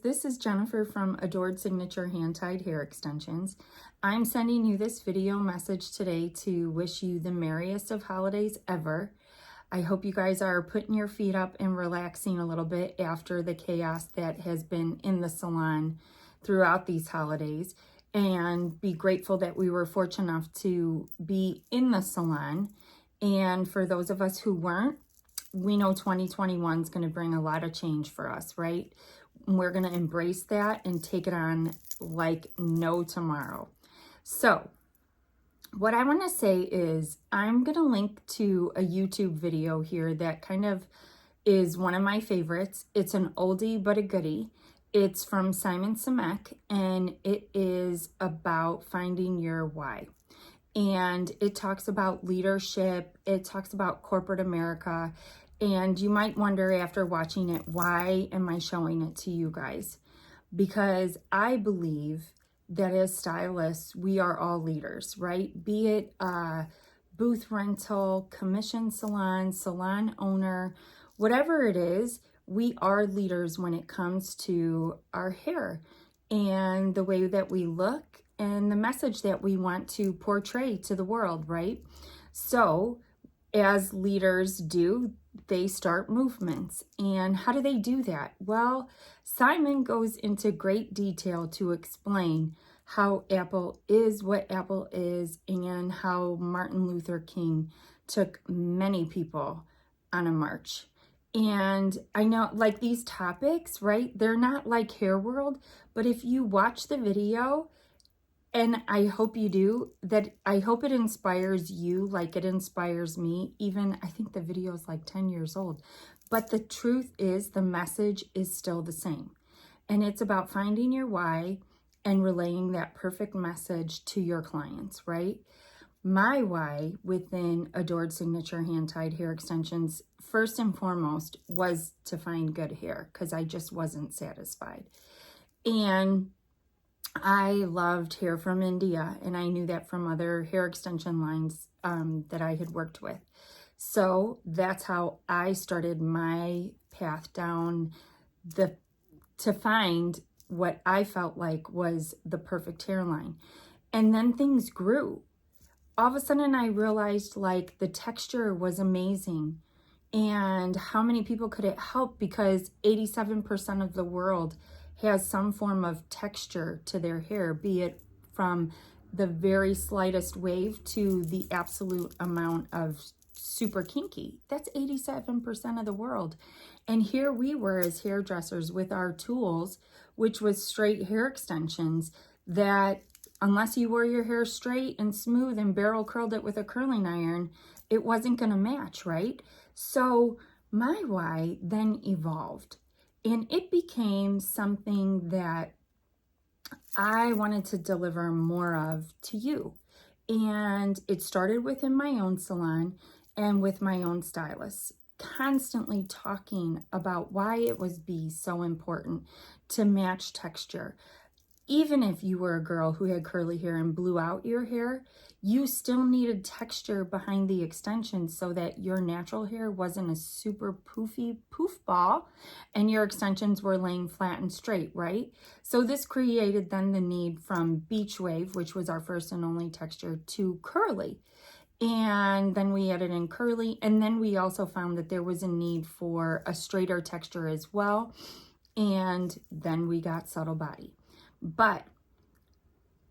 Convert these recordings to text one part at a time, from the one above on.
This is Jennifer from Adored Signature Hand-Tied Hair Extensions. I'm sending you this video message today to wish you the merriest of holidays ever. I hope you guys are putting your feet up and relaxing a little bit after the chaos that has been in the salon throughout these holidays, and be grateful that we were fortunate enough to be in the salon. And for those of us who weren't, we know 2021 is going to bring a lot of change for us, right? We're going to embrace that and take it on like no tomorrow. So what I want to say is I'm going to link to a YouTube video here that kind of is one of my favorites. It's an oldie but a goodie. It's from Simon Sinek, and it is about finding your why. And it talks about leadership. It talks about corporate America. And you might wonder after watching it, why am I showing it to you guys? Because I believe that as stylists, we are all leaders, right? Be it booth rental, commission salon, salon owner, whatever it is, we are leaders when it comes to our hair and the way that we look and the message that we want to portray to the world, right? So as leaders do, they start movements. And how do they do that? Well, Simon goes into great detail to explain how Apple is what Apple is, and how Martin Luther King took many people on a march. And I know, like, these topics, right? They're not like Hair World, but if you watch the video, and I hope you do, that I hope it inspires you like it inspires me. Even, I think the video is like 10 years old. But the truth is, the message is still the same. And it's about finding your why and relaying that perfect message to your clients, right? My why within Adored Signature Hand-Tied Hair Extensions, first and foremost, was to find good hair, because I just wasn't satisfied. And I loved hair from India, and I knew that from other hair extension lines that I had worked with. So that's how I started my path down to find what I felt like was the perfect hairline. And then things grew. All of a sudden I realized, like, the texture was amazing, and how many people could it help, because 87% of the world has some form of texture to their hair, be it from the very slightest wave to the absolute amount of super kinky. That's 87% of the world. And here we were as hairdressers with our tools, which was straight hair extensions, that unless you wore your hair straight and smooth and barrel curled it with a curling iron, it wasn't going to match, right? So my why then evolved. And it became something that I wanted to deliver more of to you. And it started within my own salon and with my own stylists, constantly talking about why it was so important to match texture. Even if you were a girl who had curly hair and blew out your hair, you still needed texture behind the extensions so that your natural hair wasn't a super poofy poof ball and your extensions were laying flat and straight, right? So this created then the need from beach wave, which was our first and only texture, to curly. And then we added in curly, and then we also found that there was a need for a straighter texture as well. And then we got subtle body. But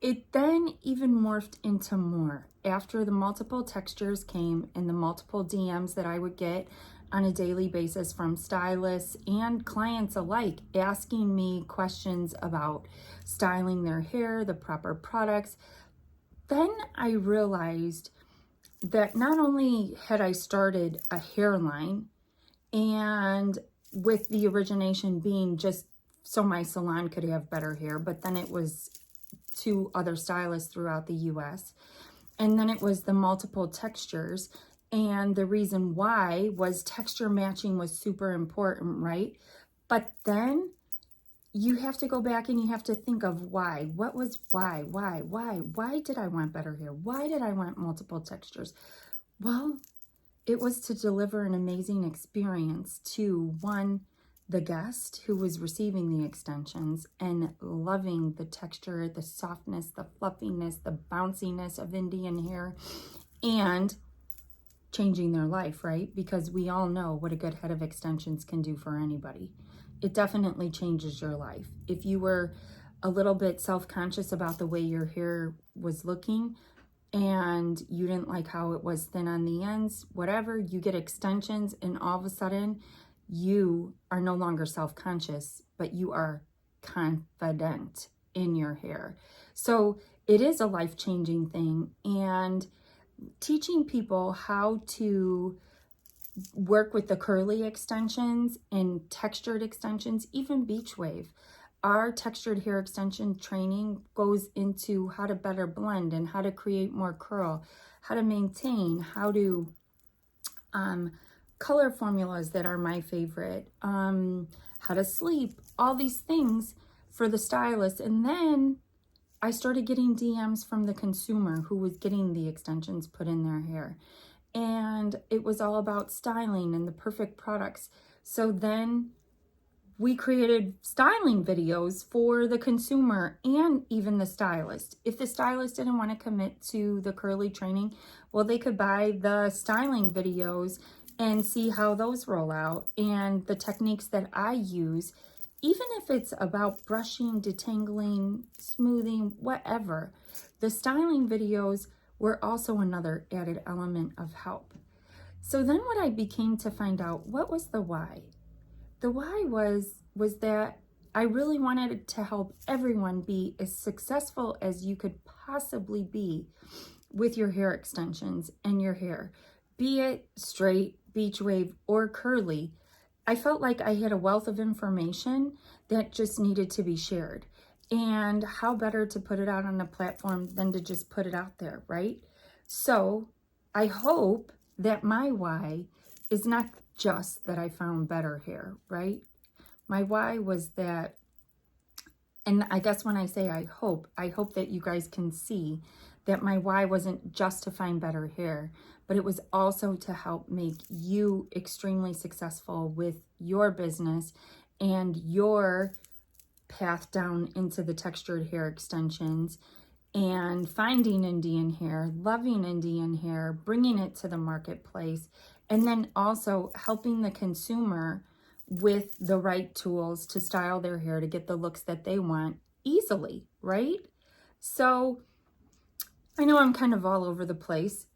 it then even morphed into more after the multiple textures came and the multiple DMs that I would get on a daily basis from stylists and clients alike, asking me questions about styling their hair, the proper products. Then I realized that not only had I started a hairline, and with the origination being just so my salon could have better hair, but then it was to other stylists throughout the US. And then it was the multiple textures. And the reason why was texture matching was super important, right? But then you have to go back and you have to think of why. What was why? Why did I want better hair? Why did I want multiple textures? Well, it was to deliver an amazing experience to, one, the guest who was receiving the extensions and loving the texture, the softness, the fluffiness, the bounciness of Indian hair, and changing their life, right? Because we all know what a good head of extensions can do for anybody. It definitely changes your life. If you were a little bit self-conscious about the way your hair was looking and you didn't like how it was thin on the ends, whatever, you get extensions and all of a sudden you are no longer self-conscious, but you are confident in your hair. So it is a life-changing thing, and teaching people how to work with the curly extensions and textured extensions, even beach wave. Our textured hair extension training goes into how to better blend and how to create more curl, how to maintain, how to color formulas that are my favorite, how to sleep, all these things for the stylist. And then I started getting DMs from the consumer who was getting the extensions put in their hair. And it was all about styling and the perfect products. So then we created styling videos for the consumer and even the stylist. If the stylist didn't want to commit to the curly training, well, they could buy the styling videos and see how those roll out and the techniques that I use, even if it's about brushing, detangling, smoothing, whatever. The styling videos were also another added element of help. So then what I became to find out, what was the why? The why was that I really wanted to help everyone be as successful as you could possibly be with your hair extensions and your hair, be it straight, beach wave, or curly. I felt like I had a wealth of information that just needed to be shared. And how better to put it out on a platform than to just put it out there, right? So I hope that my why is not just that I found better hair, right? My why was that, and I guess when I say I hope that you guys can see that my why wasn't just to find better hair, but it was also to help make you extremely successful with your business and your path down into the textured hair extensions and finding Indian hair, loving Indian hair, bringing it to the marketplace, and then also helping the consumer with the right tools to style their hair to get the looks that they want easily, right? So I know I'm kind of all over the place,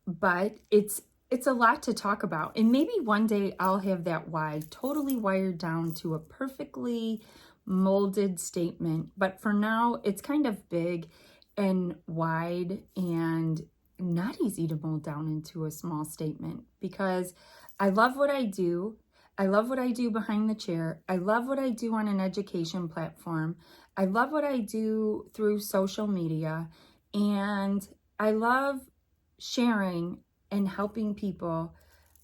but it's a lot to talk about. And maybe one day I'll have that why totally wired down to a perfectly molded statement. But for now, it's kind of big and wide and not easy to mold down into a small statement, because I love what I do. I love what I do behind the chair. I love what I do on an education platform. I love what I do through social media. And I love sharing and helping people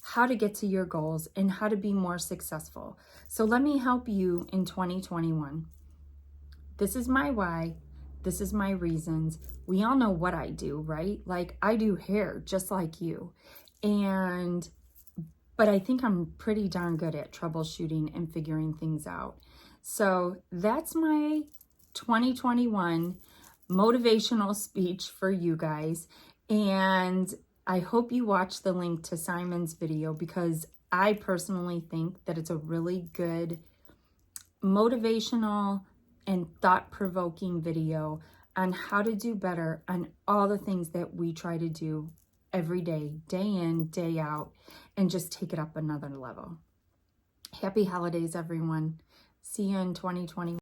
how to get to your goals and how to be more successful. So let me help you in 2021. This is my why. This is my reasons. We all know what I do, right? Like, I do hair just like you. But I think I'm pretty darn good at troubleshooting and figuring things out. So that's my 2021 motivational speech for you guys. And I hope you watch the link to Simon's video, because I personally think that it's a really good motivational and thought-provoking video on how to do better on all the things that we try to do every day, day in, day out, and just take it up another level. Happy holidays, everyone. See you in 2021.